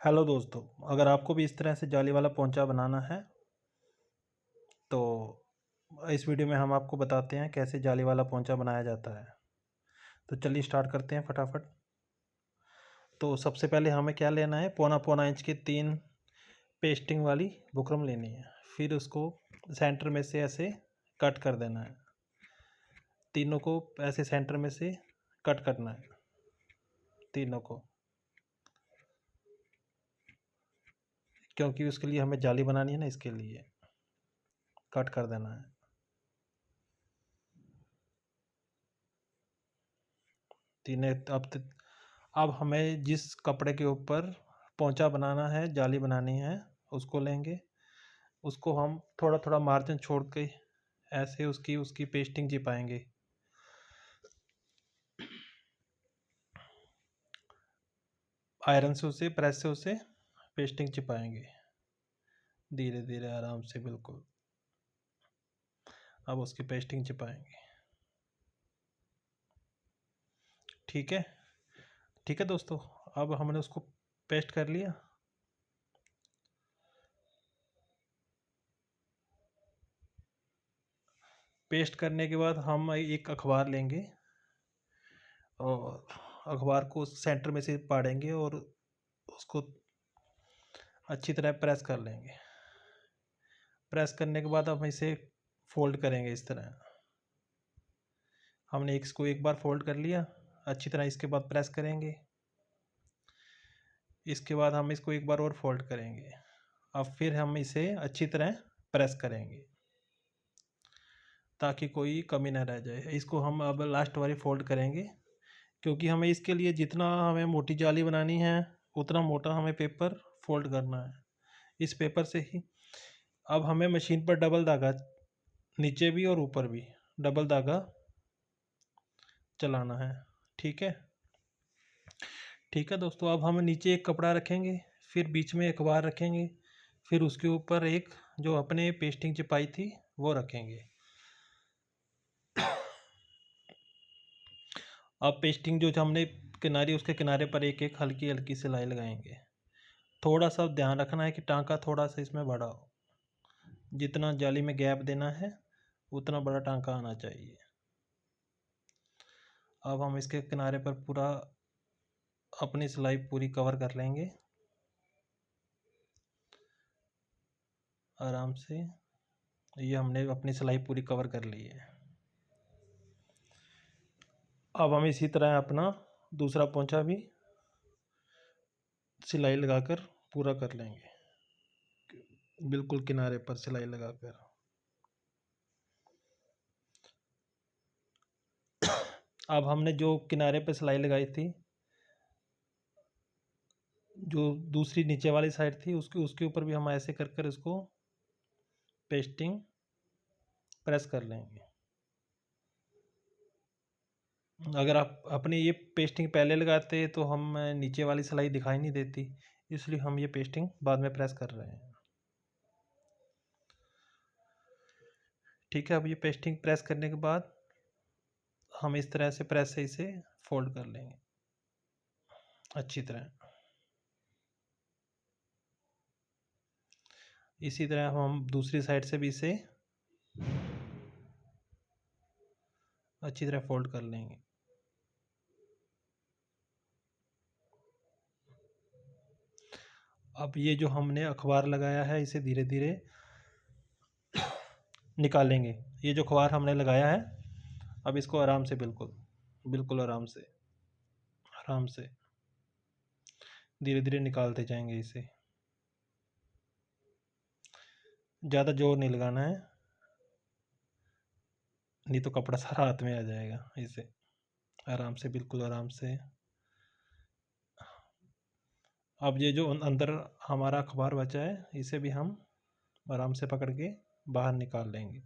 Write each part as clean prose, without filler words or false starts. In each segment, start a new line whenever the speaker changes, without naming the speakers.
Hello दोस्तों, अगर आपको भी इस तरह से जाली वाला पोंचा बनाना है तो इस वीडियो में हम आपको बताते हैं कैसे जाली वाला पोंचा बनाया जाता है। तो चलिए स्टार्ट करते हैं फटाफट। तो सबसे पहले हमें क्या लेना है, पौना पौना इंच की 3 पेस्टिंग वाली बुकरम लेनी है। फिर उसको सेंटर में से ऐसे कट कर देना है। तीनों को ऐसे सेंटर में से कट करना है, तीनों को, क्योंकि उसके लिए हमें जाली बनानी है ना, इसके लिए कट कर देना है। तीन अब हमें जिस कपड़े के ऊपर पोंचा बनाना है, जाली बनानी है, उसको लेंगे। उसको हम थोड़ा थोड़ा मार्जिन छोड़ के ऐसे उसकी उसकी पेस्टिंग चिपाएंगे। आयरन से उसे, प्रेस से उसे पेस्टिंग चिपाएंगे, धीरे धीरे आराम से, बिल्कुल। अब उसकी पेस्टिंग चिपाएंगे। ठीक है, ठीक है दोस्तों। अब हमने उसको पेस्ट कर लिया। पेस्ट करने के बाद हम एक अखबार लेंगे और अखबार को सेंटर में से पाड़ेंगे और उसको अच्छी तरह प्रेस कर लेंगे। प्रेस करने के बाद हम इसे फोल्ड करेंगे इस तरह। हमने इसको एक बार फोल्ड कर लिया अच्छी तरह, इसके बाद प्रेस करेंगे। इसके बाद हम इसको एक बार और फोल्ड करेंगे। अब फिर हम इसे अच्छी तरह प्रेस करेंगे ताकि कोई कमी ना रह जाए। इसको हम अब लास्ट वाली फोल्ड करेंगे, क्योंकि हमें इसके लिए जितना हमें मोटी जाली बनानी है उतना मोटा हमें पेपर फोल्ड करना है। इस पेपर से ही अब हमें मशीन पर डबल धागा, नीचे भी और ऊपर भी डबल धागा चलाना है। ठीक है, ठीक है दोस्तों। अब हम नीचे एक कपड़ा रखेंगे, फिर बीच में अखबार रखेंगे, फिर उसके ऊपर एक जो अपने पेस्टिंग चिपाई थी वो रखेंगे। अब पेस्टिंग जो हमने किनारे, उसके किनारे पर एक एक हल्की हल्की सिलाई लगाएंगे। थोड़ा सा ध्यान रखना है कि टांका थोड़ा सा इसमें बड़ा हो। जितना जाली में गैप देना है उतना बड़ा टांका आना चाहिए। अब हम इसके किनारे पर पूरा अपनी सिलाई पूरी कवर कर लेंगे आराम से। ये हमने अपनी सिलाई पूरी कवर कर ली है। अब हम इसी तरह अपना दूसरा पोंछा भी सिलाई लगाकर पूरा कर लेंगे, बिल्कुल किनारे पर सिलाई लगाकर। अब हमने जो किनारे पर सिलाई लगाई थी, जो दूसरी नीचे वाली साइड थी, उसके उसके ऊपर भी हम ऐसे कर कर इसको पेस्टिंग प्रेस कर लेंगे। अगर आप अपनी ये पेस्टिंग पहले लगाते तो हम नीचे वाली सिलाई दिखाई नहीं देती, इसलिए हम ये पेस्टिंग बाद में प्रेस कर रहे हैं। ठीक है, अब ये पेस्टिंग प्रेस करने के बाद हम इस तरह से प्रेस से इसे फोल्ड कर लेंगे अच्छी तरह। इसी तरह हम दूसरी साइड से भी इसे अच्छी तरह फोल्ड कर लेंगे। अब ये जो हमने अखबार लगाया है इसे धीरे धीरे निकालेंगे। ये जो अखबार हमने लगाया है, अब इसको आराम से, बिल्कुल बिल्कुल आराम से, आराम से धीरे धीरे निकालते जाएंगे इसे। ज़्यादा जोर नहीं लगाना है, नहीं तो कपड़ा सारा हाथ में आ जाएगा। इसे आराम से, बिल्कुल आराम से। अब ये जो अंदर हमारा अखबार बचा है इसे भी हम आराम से पकड़ के बाहर निकाल लेंगे।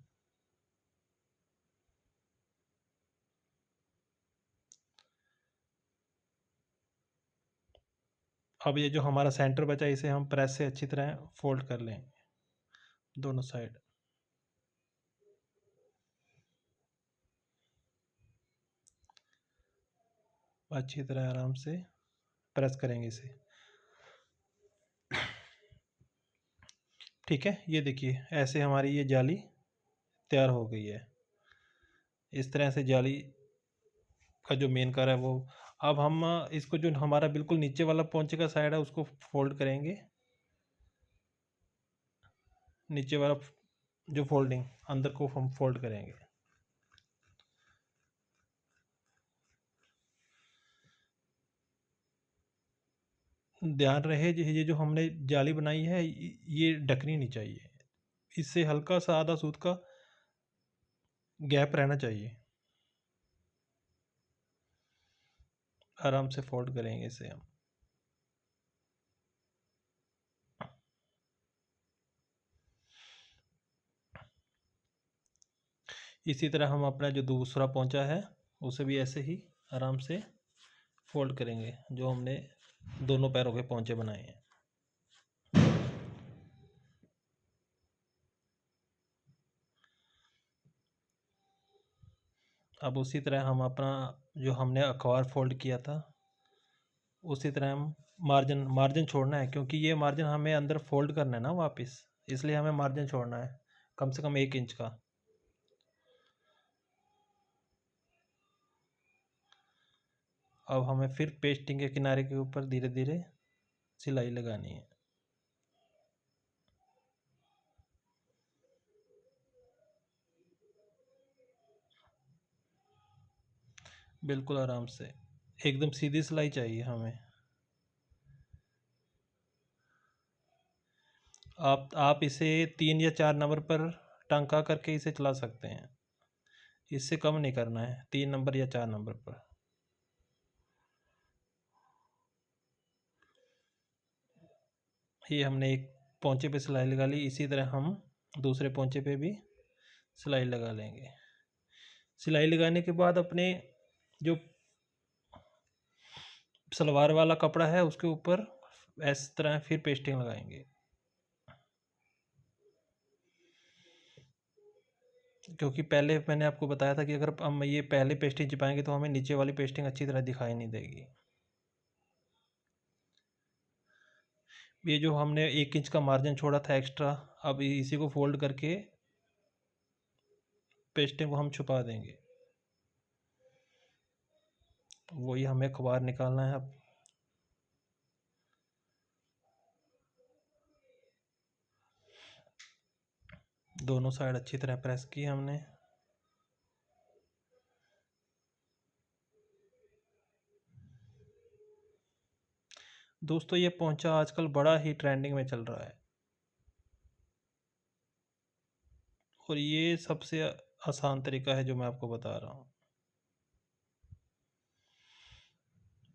अब ये जो हमारा सेंटर बचा है इसे हम प्रेस से अच्छी तरह फोल्ड कर लेंगे दोनों साइड। अच्छी तरह आराम से प्रेस करेंगे इसे। ठीक है, ये देखिए ऐसे हमारी ये जाली तैयार हो गई है। इस तरह से जाली का जो मेन कर है वो, अब हम इसको जो हमारा बिल्कुल नीचे वाला पोंचे का साइड है उसको फोल्ड करेंगे। नीचे वाला जो फोल्डिंग अंदर को हम फोल्ड करेंगे। ध्यान रहे ये जो हमने जाली बनाई है ये ढकनी नहीं चाहिए, इससे हल्का सा आधा सूत का गैप रहना चाहिए। आराम से फोल्ड करेंगे इसे हम। इसी तरह हम अपना जो दूसरा पोंचा है उसे भी ऐसे ही आराम से फोल्ड करेंगे, जो हमने दोनों पैरों के पोंचे बनाए हैं। अब उसी तरह हम अपना जो हमने अखबार फोल्ड किया था उसी तरह हम मार्जिन मार्जिन छोड़ना है, क्योंकि ये मार्जिन हमें अंदर फोल्ड करना है ना वापस, इसलिए हमें मार्जिन छोड़ना है कम से कम 1 इंच का। अब हमें फिर पेस्टिंग के किनारे के ऊपर धीरे धीरे सिलाई लगानी है। बिल्कुल आराम से, एकदम सीधी सिलाई चाहिए हमें। आप इसे 3 या 4 नंबर पर टांका करके इसे चला सकते हैं, इससे कम नहीं करना है, 3 नंबर या 4 नंबर पर। ये हमने एक पोंचे पे सिलाई लगा ली, इसी तरह हम दूसरे पोंचे पे भी सिलाई लगा लेंगे। सिलाई लगाने के बाद अपने जो सलवार वाला कपड़ा है उसके ऊपर इस तरह फिर पेस्टिंग लगाएंगे, क्योंकि पहले मैंने आपको बताया था कि अगर हम ये पहले पेस्टिंग चिपाएंगे तो हमें नीचे वाली पेस्टिंग अच्छी तरह दिखाई नहीं देगी। ये जो हमने 1 इंच का मार्जिन छोड़ा था एक्स्ट्रा, अब इसी को फोल्ड करके पेस्टिंग को हम छुपा देंगे। वही हमें अखबार निकालना है अब। दोनों साइड अच्छी तरह प्रेस की हमने। दोस्तों ये पोंचा आजकल बड़ा ही ट्रेंडिंग में चल रहा है और ये सबसे आसान तरीका है जो मैं आपको बता रहा हूँ।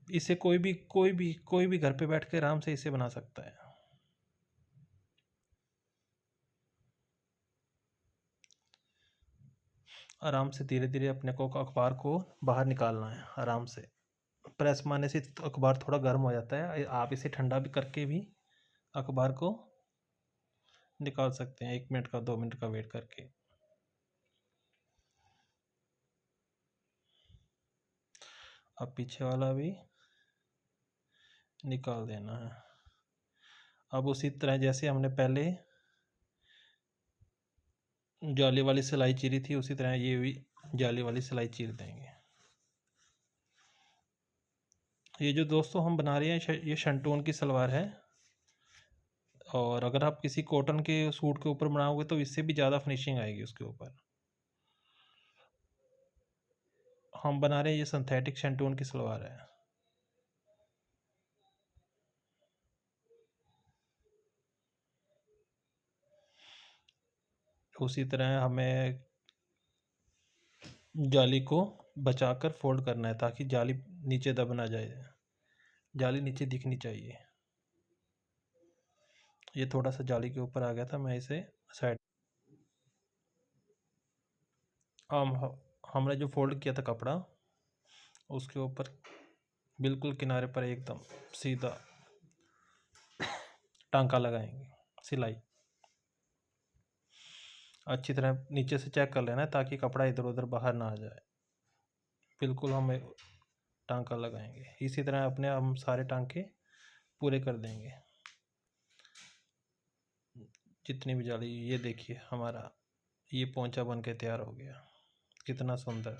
इसे कोई भी घर पे बैठ के आराम से इसे बना सकता है। आराम से धीरे धीरे अपने को अखबार को बाहर निकालना है। आराम से प्रेस मारने से अखबार थोड़ा गर्म हो जाता है, आप इसे ठंडा भी करके भी अखबार को निकाल सकते हैं, 1 मिनट का 2 मिनट का वेट करके। अब पीछे वाला भी निकाल देना है। अब उसी तरह जैसे हमने पहले जाली वाली सिलाई चीरी थी उसी तरह ये भी जाली वाली सिलाई चीर देंगे। ये जो दोस्तों हम बना रहे हैं ये शंटून की सलवार है, और अगर आप किसी कॉटन के सूट के ऊपर बनाओगे तो इससे भी ज़्यादा फिनिशिंग आएगी उसके ऊपर। हम बना रहे हैं ये सिंथेटिक शंटून की सलवार है। उसी तरह हमें जाली को बचाकर फोल्ड करना है ताकि जाली नीचे दब ना जाए, जाली नीचे दिखनी चाहिए। ये थोड़ा सा जाली के ऊपर आ गया था, मैं इसे साइड। हम हमने जो फोल्ड किया था कपड़ा उसके ऊपर बिल्कुल किनारे पर एकदम सीधा टांका लगाएंगे। सिलाई अच्छी तरह नीचे से चेक कर लेना है ताकि कपड़ा इधर उधर बाहर ना आ जाए। बिल्कुल हम टांका लगाएंगे, इसी तरह अपने हम सारे टांके पूरे कर देंगे। जितनी भी जाली, ये देखिए हमारा ये पोंचा बन के तैयार हो गया, कितना सुंदर।